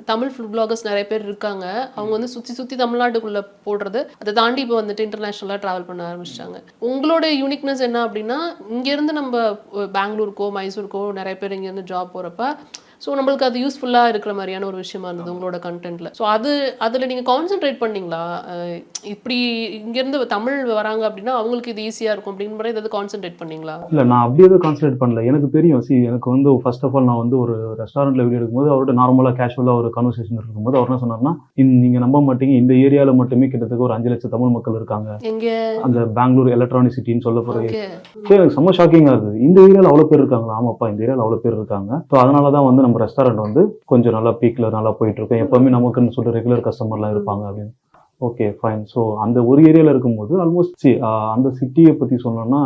Tamil food bloggers நிறைய பேர் இருக்காங்க. அவங்க வந்து சுத்தி தமிழ்நாட்டுக்குள்ள போடுறது, அதை தாண்டி இப்போ வந்துட்டு இன்டர்நேஷனலா டிராவல் பண்ண ஆரம்பிச்சிட்டாங்க. உங்களோட யூனிக்னஸ் என்ன அப்படின்னா, இங்கேருந்து நம்ம பெங்களூருக்கோ மைசூருக்கோ நிறைய பேர் இங்கேருந்து ஜாப் போகிறப்ப ஸோ நம்மளுக்கு அது யூஸ்ஃபுல்லாக இருக்கிற மாதிரியான ஒரு விஷயமா இருந்தது உங்களோட கண்டென்ட்ல. ஸோ அதில் நீங்கள் கான்சென்ட்ரேட் பண்ணீங்களா? இப்படி இங்கேருந்து தமிழ் வராங்க அப்படின்னா அவங்களுக்கு இது ஈஸியாக இருக்கும் அப்படின்ற மாதிரி ஏதாவது கான்சென்ட்ரேட் பண்ணீங்களா? இல்லை, நான் அப்படியே எதுவும் கான்சென்ட்ரேட் பண்ணல. எனக்கு தெரியும். எனக்கு வந்து ஃபர்ஸ்ட் ஆஃப் ஆல் நான் வந்து ஒரு ரெஸ்டாரண்ட்டில் வீடியோ எடுக்கும்போது அவர்கிட்ட நார்மலாக கேஷுவலாக ஒரு கன்வர்சேஷன் இருக்கும்போது அவர் என்ன சொன்னார்னா, நீங்கள் நம்ப மாட்டீங்க, இந்த ஏரியாவில் மட்டுமே கிட்டத்தட்ட ஒரு 5 லட்சம் தமிழ் மக்கள் இருக்காங்க. எங்கே? அந்த பெங்களூர் எலக்ட்ரானிக் சிட்டின்னு சொல்ல போகிற. எனக்கு செம்ம ஷாக்கிங்காக இருக்குது. இந்த ஏரியாவில் அவ்வளோ பேர் இருக்காங்களா? ஆமாப்பா, இந்த ஏரியாவில் அவ்வளோ பேர் இருக்காங்க. ஸோ அதனால தான் வந்து நம்ம ரெஸ்டாரண்ட் வந்து கொஞ்சம் நல்லா பீக்கில் நல்லா போயிட்டு இருக்கோம். எப்போவுமே நமக்குன்னு சொல்லிட்டு ரெகுலர் கஸ்டமர்லாம் இருப்பாங்க அப்படின்னு. Okay fine. ஸோ அந்த ஒரு ஏரியாவில் இருக்கும்போது ஆல்மோஸ்ட் அந்த சிட்டியை பற்றி சொன்னோம்னா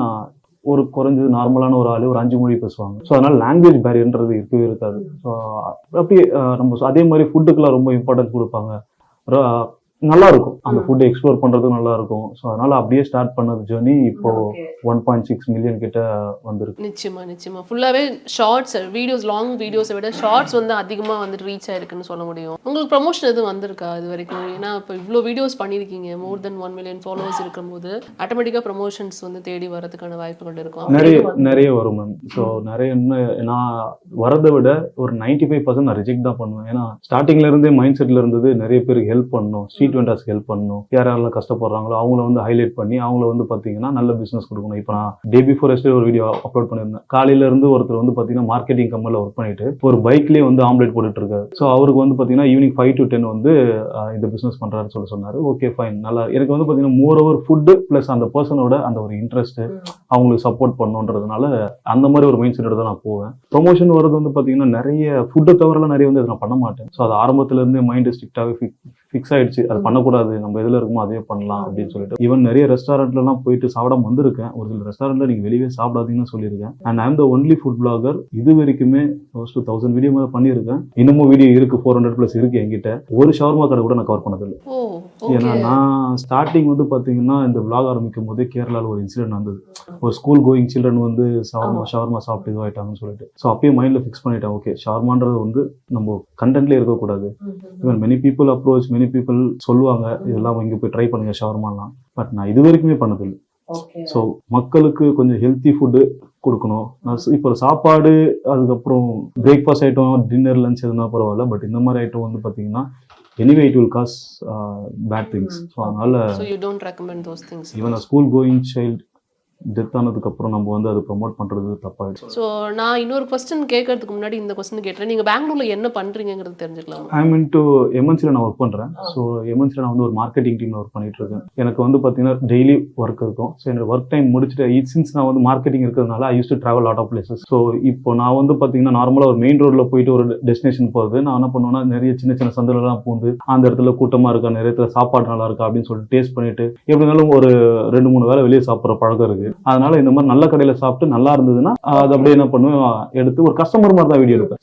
ஒரு குறைஞ்சது நார்மலான ஒரு ஆள் ஒரு 5 மொழி பேசுவாங்க. ஸோ அதனால லாங்குவேஜ் பேரியர்ன்றது இருக்கவே இருக்காது. ஸோ அப்படியே நம்ம அதே மாதிரி ஃபுட்டுக்கெல்லாம் ரொம்ப இம்பார்ட்டன்ஸ் கொடுப்பாங்க. நல்லா இருக்கும், அந்த ஃபுட்டை எக்ஸ்ப்ளோர் பண்றதுக்கு நல்லா இருக்கும். ஸோ அதனால அப்படியே ஸ்டார்ட் பண்ணது ஜேர்னி இப்போ 1.6 மில்லியன் கிட்ட வந்திருக்கு. நிச்சயமா ஃபுல்லாவே ஷார்ட்ஸ் வீடியோஸ், லாங் வீடியோஸை விட ஷார்ட்ஸ் வந்து அதிகமாக வந்துட்டு ரீச் ஆயிருக்குன்னு சொல்ல முடியும். உங்களுக்கு ப்ரமோஷன் எதுவும் வந்திருக்கா இது வரைக்கும்? ஏன்னா இப்போ இவ்வளோ வீடியோஸ் பண்ணியிருக்கீங்க, மோர் தென் 1 மில்லியன் ஃபாலோவர்ஸ் இருக்கும்போது ஆட்டோமேட்டிக்காக ப்ரமோஷன்ஸ் வந்து தேடி வரதுக்கான வாய்ப்புகள் இருக்கும். நிறைய வரும் மேம். ஸோ நிறைய நான் வரதை விட ஒரு 95% நான் ரிஜெக்ட் தான் பண்ணுவேன். ஏன்னா ஸ்டார்டிங்ல இருந்தே மைண்ட் செட்ல இருந்தது நிறைய பேருக்கு ஹெல்ப் பண்ணணும், ஸ்ட்ரீட் வெண்டர்ஸ்க்கு ஹெல்ப் பண்ணணும், யாரெல்லாம் கஷ்டப்படுறாங்களோ அவங்கள வந்து ஹைலைட் பண்ணி அவங்கள வந்து பார்த்தீங்கன்னா நல்ல பிஸ்னஸ் கொடுக்கணும். இப்போ நான் டே பிஃபோர் எஸ்டே ஒரு வீடியோ அப்லோட் பண்ணியிருந்தேன். காலையில இருந்து ஒருத்தர் வந்து பார்த்தீங்கன்னா மார்க்கெட்டிங் கம்பெனியில் ஒர்க் பண்ணிட்டு ஒரு பைக்லேயே வந்து ஆம்லேட் போட்டுட்டு இருக்காரு. ஸோ அவருக்கு வந்து பார்த்தீங்கன்னா ஈவினிங் 5 to 10 வந்து இந்த பிஸ்னஸ் பண்ணுறாருன்னு சொன்னார். ஓகே ஃபைன், நல்லா. எனக்கு வந்து பார்த்தீங்கன்னா மோர் ஓவர் ஃபுட்டு ப்ளஸ் அந்த பர்சனோட அந்த ஒரு இன்ட்ரெஸ்ட் அவங்களுக்கு சப்போர்ட் பண்ணணுன்றதுனால அந்த மாதிரி ஒரு மைண்ட் செட்டோட தான் நான் போவேன். ப்ரொமோஷன் வரது வந்து பார்த்தீங்கன்னா நிறைய ஃபுட்டை தவிரலாம் நிறைய வந்து அதை நான் பண்ண மாட்டேன். ஸோ அது ஆரம்பத்துல இருந்தே மைண்ட் ஸ்ட்ரிக்டாகவே ஃபிக்ஸ் ஆயிடுச்சு. அது பண்ணக்கூடாது, நம்ம எதில் இருக்குமோ அதே பண்ணலாம் அப்படின்னு சொல்லிட்டு. ஈவன் நிறைய ரெஸ்டாரண்ட்லாம் போயிட்டு சாப்பிடாம வந்திருக்கேன். ஒரு சில ரெஸ்டாரண்ட்ல நீங்க வெளியே சாப்பிடாதீங்கன்னு சொல்லியிருக்கேன். And I am the only food blogger இது வரைக்குமே 1000 வீடியோ மேலே பண்ணியிருக்கேன். இன்னமும் வீடியோ இருக்கு, 400+ இருக்கு என்கிட்ட. ஒரு ஷவர்மா கடை கூட நான் கவர் பண்ணதில்லை. ஏன்னா நான் ஸ்டார்டிங் வந்து பார்த்தீங்கன்னா இந்த விளாக் ஆரம்பிக்கும் போதே கேரளாவில் ஒரு இன்சிடென்ட் வந்தது. ஒரு ஸ்கூல் கோயிங் சில்ட்ரன் வந்து ஷவர்மா சாப்பிட்டு இதுவாயிட்டாங்கன்னு சொல்லிட்டு. ஸோ அப்பயே மைண்ட்ல ஃபிக்ஸ் பண்ணிட்டேன், ஓகே ஷவர்மான்றது வந்து நம்ம கண்டென்ட்லேயே இருக்கக்கூடாது. Even many people approach, many people சொல்லுவாங்க இதெல்லாம் இங்கே போய் ட்ரை பண்ணுங்க ஷவர்மாலாம். பட் நான் இது வரைக்குமே பண்ணதில்லை. ஸோ மக்களுக்கு கொஞ்சம் ஹெல்த்தி ஃபுட்டு கொடுக்கணும். இப்போ சாப்பாடு, அதுக்கப்புறம் பிரேக்ஃபாஸ்ட் ஐட்டம், டின்னர், லஞ்ச் எதுனா பரவாயில்ல. பட் இந்த மாதிரி ஐட்டம் வந்து பார்த்தீங்கன்னா anyway it will cause bad things. So அதனால you don't recommend those things. even a school going child death ஆனதுக்கப்புறம் நம்ம வந்து அதை ப்ரமோட் பண்ணுறது தப்பாயிடுச்சு. ஸோ நான் இன்னொரு கொஸ்டின் கேட்கறதுக்கு முன்னாடி இந்த கொஸ்டின் கேட்டேன். நீங்கள் பெங்களூரில் என்ன பண்ணுறீங்கிறது தெரிஞ்சுக்கலாம்? ஐ மீன் டு எம்என்சியில் நான் ஒர்க் பண்ணுறேன். ஸோ எம்என்சியில் நான் வந்து ஒரு மார்க்கெட்டிங் டீமில் ஒர்க் பண்ணிட்டு இருக்கேன். எனக்கு வந்து பார்த்தீங்கன்னா டெய்லி ஒர்க் இருக்கும். ஸோ என்னோட ஒர்க் டைம் முடிச்சுட்டு சின்ஸ் நான் வந்து மார்க்கெட்டிங் இருக்கிறதுனால I use to travel lot of places. So இப்போ நான் வந்து பார்த்தீங்கன்னா நார்மலாக ஒரு மெயின் ரோட்டில் போயிட்டு ஒரு டெஸ்டினேஷன் போகிறது, நான் என்ன பண்ணுவேன்னா நிறைய சின்ன சந்திலெல்லாம் பூந்து அந்த இடத்துல கூட்டமாக இருக்கா, நிறைய இடத்துல சாப்பாடு நல்லா இருக்கா அப்படின்னு சொல்லிட்டு டேஸ்ட் பண்ணிட்டு எப்படினாலும் ஒரு 2-3 வேளை வெளியே சாப்பிட்ற பழக்கம் இருக்குது. அதனால இந்த மாதிரி நல்ல கடையில் சாப்பிட்டு நல்லா இருந்ததுன்னா அது அப்படியே என்ன பண்ணுவேன், எடுத்து ஒரு கஸ்டமர் மாதிரி தான் வீடியோ எடுப்பேன்.